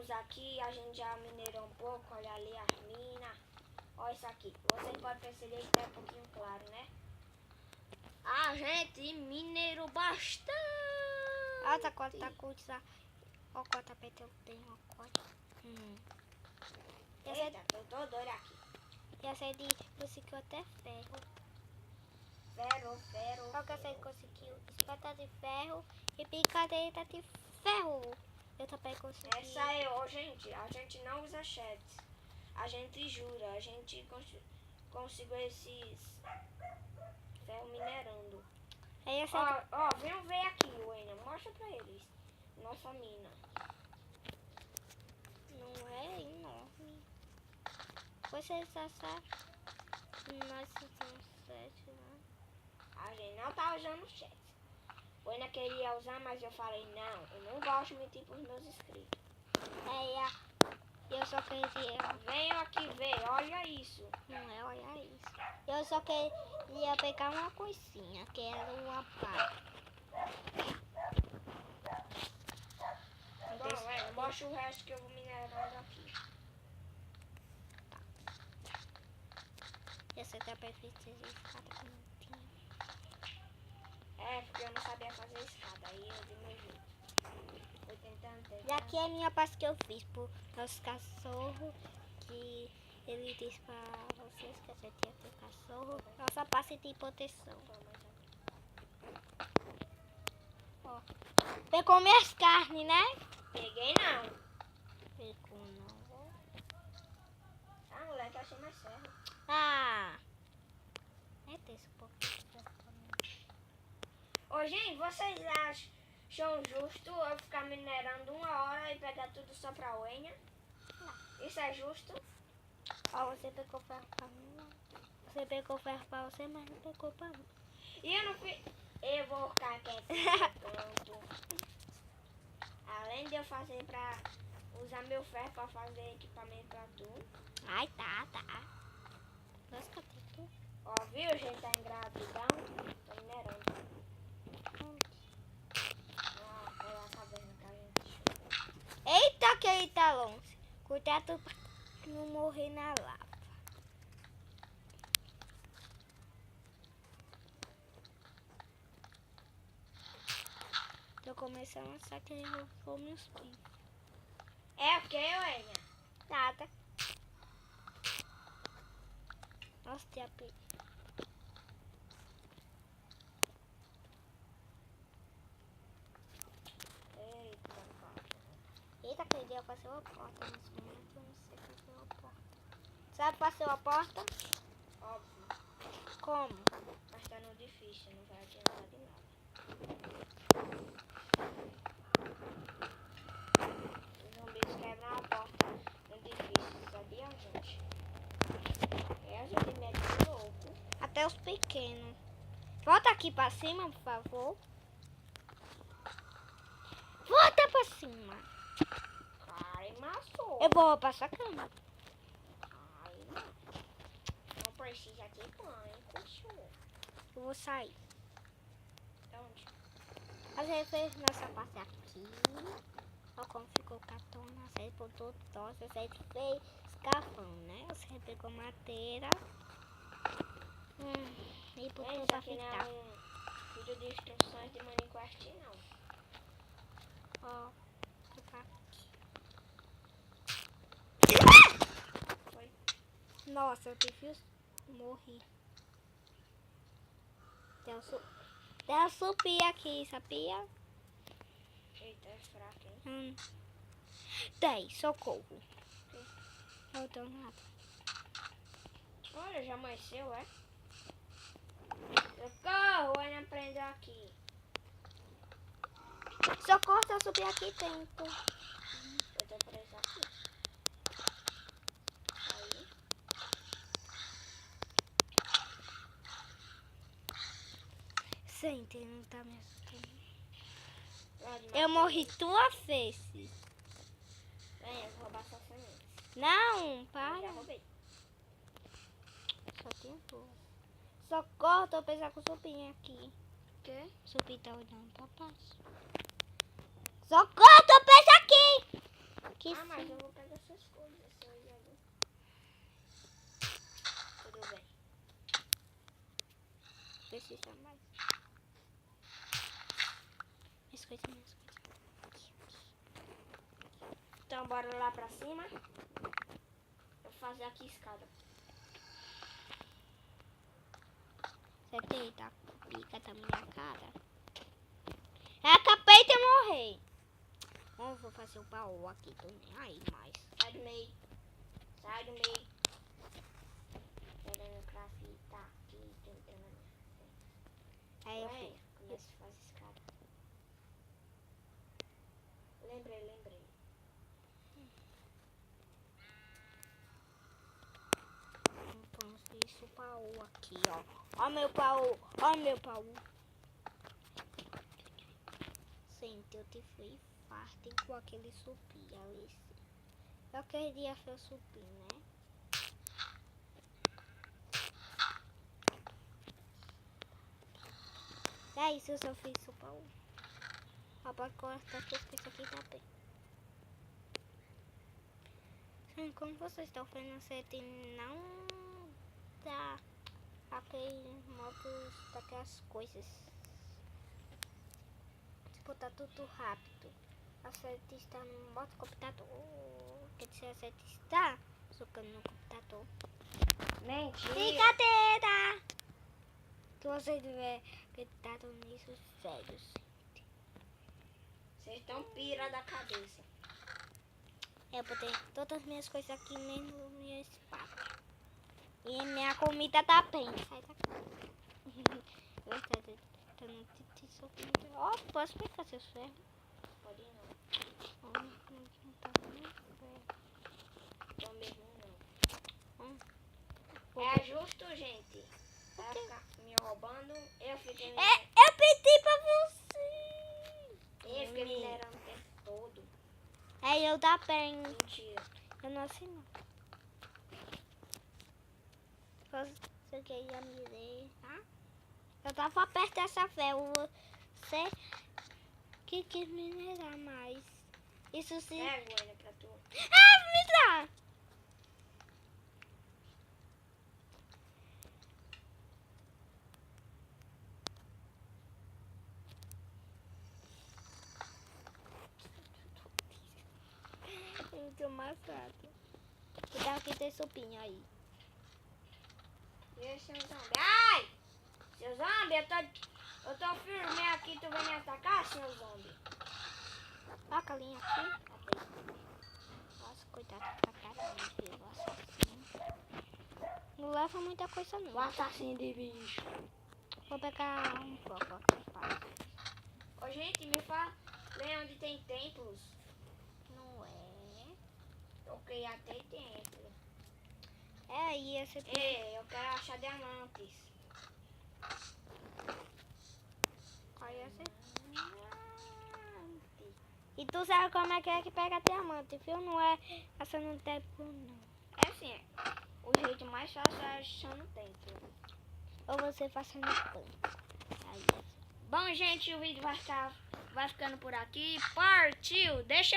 mineramos aqui, a gente já minerou um pouco, olha ali as minas. Olha isso aqui, vocês podem perceber que tá um pouquinho claro, né? A gente minerou bastante. Olha quanta coisa. Olha quanta pedra eu tenho. Eita, eu tô doida aqui. E essa de conseguiu até ferro. Ferro. Olha que essa conseguiu espada de ferro e picadeira de ferro. Eu também consegui. Essa é, ó, gente, a gente não usa chats. A gente jura, a gente conseguiu esses ferro minerando. Aí essa Ó, venham ver aqui, Wena, mostra pra eles. Nossa mina. não é enorme. Você já sabe. Nós somos 7, né? A gente não tá usando chats. Wena queria usar, mas eu falei, não, eu não gosto de mentir pros meus inscritos. Eu só queria. Venham aqui ver, olha isso. Não é, olha isso. Eu só queria pegar uma coisinha, que era uma pá. Bom, Wena, mostra o resto que eu vou minerando aqui. Essa também fiz escada bonitinha. É, porque eu não sabia fazer escada, aí eu dei meu jeito. Fui tentando. E aqui é a minha parte que eu fiz pro nosso cachorro, que ele disse pra vocês que a gente ia ter cachorro. Nossa parte de proteção. Ó, pegou minhas carnes, né? Peguei não. Pegou não. Ah, moleque, eu achei mais sério. Ah! É desse pouquinho. Ô, gente, vocês acham justo eu ficar minerando 1 hora e pegar tudo só pra Wena? Não. Isso é justo? Ó, você pegou ferro pra mim. Você pegou ferro pra você, mas não pegou pra mim. E eu não fiz... Eu vou ficar quietinho, pronto. Além de eu fazer pra... Usar meu ferro pra fazer equipamento pra tu. Ai, tá. Nossa, cadê tu? Ó, viu, gente, tá em gratidão. Tô minerando. Ó, pela caverna que a gente achou. Eita, que ele tá longe. Cuidado pra não morrer na lava. Tô começando a achar que ele roubou meus pins. É o que, Wena? Nada. Nossa, tia Pi. Eita, cara. Eita, aquele dia passou a porta nesse momento. Eu não sei fazer uma porta. Sabe fazer uma porta? Óbvio. Como? Mas tá no difícil, não vai adiantar de nada. Os zumbis quebram a porta no difícil, sabia, gente? É, a gente mete louco. Até os pequenos. Volta aqui pra cima, por favor. Volta pra cima. Ai, maçou. Eu vou pra sua cama. Ai, não precisa de banho, cachorro. Eu vou sair. Onde? A gente fez nossa parte aqui. Olha como ficou o cartão. A gente botou tosse. A gente fez escafão, né? Você pegou madeira. E botou Isso pra aqui não fritar. é um vídeo de instruções de Minecraft, não. Ó. Tá aqui. Foi. Nossa, eu tive morri. Tem uma supia aqui, sabia? Eita, é fraco, hein? Tem, socorro. Não tô nada. Olha, já amanheceu, é? Socorro, ele aprendeu aqui. Socorro, se eu subir aqui dentro. Eu tô preso aqui. Aí. Sente, não tá me assustando. Onde, Eu Matheus? morri 2 vezes. Vem, eu vou roubar suas sementes. Não, Eu para. já roubei. Só tem 2. Socorro, tô pensando com o supinha aqui. O quê? O supinha tá olhando pra baixo. Socorro, tô preso aqui. Que mas sim. eu vou pegar essas coisas. Ali. Tudo bem. Precisa mais. Mais coisas. Então bora lá pra cima. Vou fazer aqui escada. Você tenta pica da minha cara. Eu acabei de morrer. Eu vou fazer o baú aqui, tô nem aí mais. Sai do meio. Sai do meio. Querendo craftar aqui, tentando. Aí eu Ué, fiz. começa a fazer escada. Lembrei. Vamos isso baú aqui, ó. Ó meu baú. Gente, eu te fui farta igual aquele supim, Alice. Eu queria ser o supim, né? É isso, eu só fiz o baú. Ó, pode cortar que isso aqui tá bem. Sim, como vocês estão vendo, você tem não dá aqueles modos daquelas coisas. Tipo, tá tudo rápido. Você está no modo computador. Quer dizer, você está jogando no computador. Mentira. Brincadeira! Que você tiver acreditado nisso, sério. Vocês estão pira da cabeça. Eu botei todas as minhas coisas aqui, menos minha espada. E minha comida tá bem. Sai daqui. Ó, posso pegar seus ferros? Pode não. Ó, não tá nem ferro. Tô mesmo não. É justo, gente. Vai ficar me roubando. Eu fiquei minerando. Eu pedi pra você. Eu fiquei minerando o tempo todo. Eu dá bem. Mentira. Eu não sei não. Você queria me ver, tá? Eu tava perto dessa fé. Você que quis minerar mais. Isso sim. Pega ele pra tu. Me dá! Muito mais fraco. Cuidado que tem sopinha aí. E esse seu zombie? Ai! Seu zombie, eu tô firme aqui. Tu vem me atacar, seu zombie? Ó a calinha aqui. Matei. Nossa, cuidado pra caramba, filho. O assassino. Não leva muita coisa não. O assassino de bicho. Vou pegar um pouco aqui. Ô, gente, me fala onde tem templos. Não é. Eu queria ter templo. É aí, esse aqui. Ei, eu quero achar diamantes. Olha esse. E tu sabe como é que pega diamante, viu? Não é achando tempo, não. É assim, o jeito mais fácil é achando templo. Ou você fazendo pão. Aí, Bom, gente, o vídeo vai ficando por aqui. Partiu! Deixa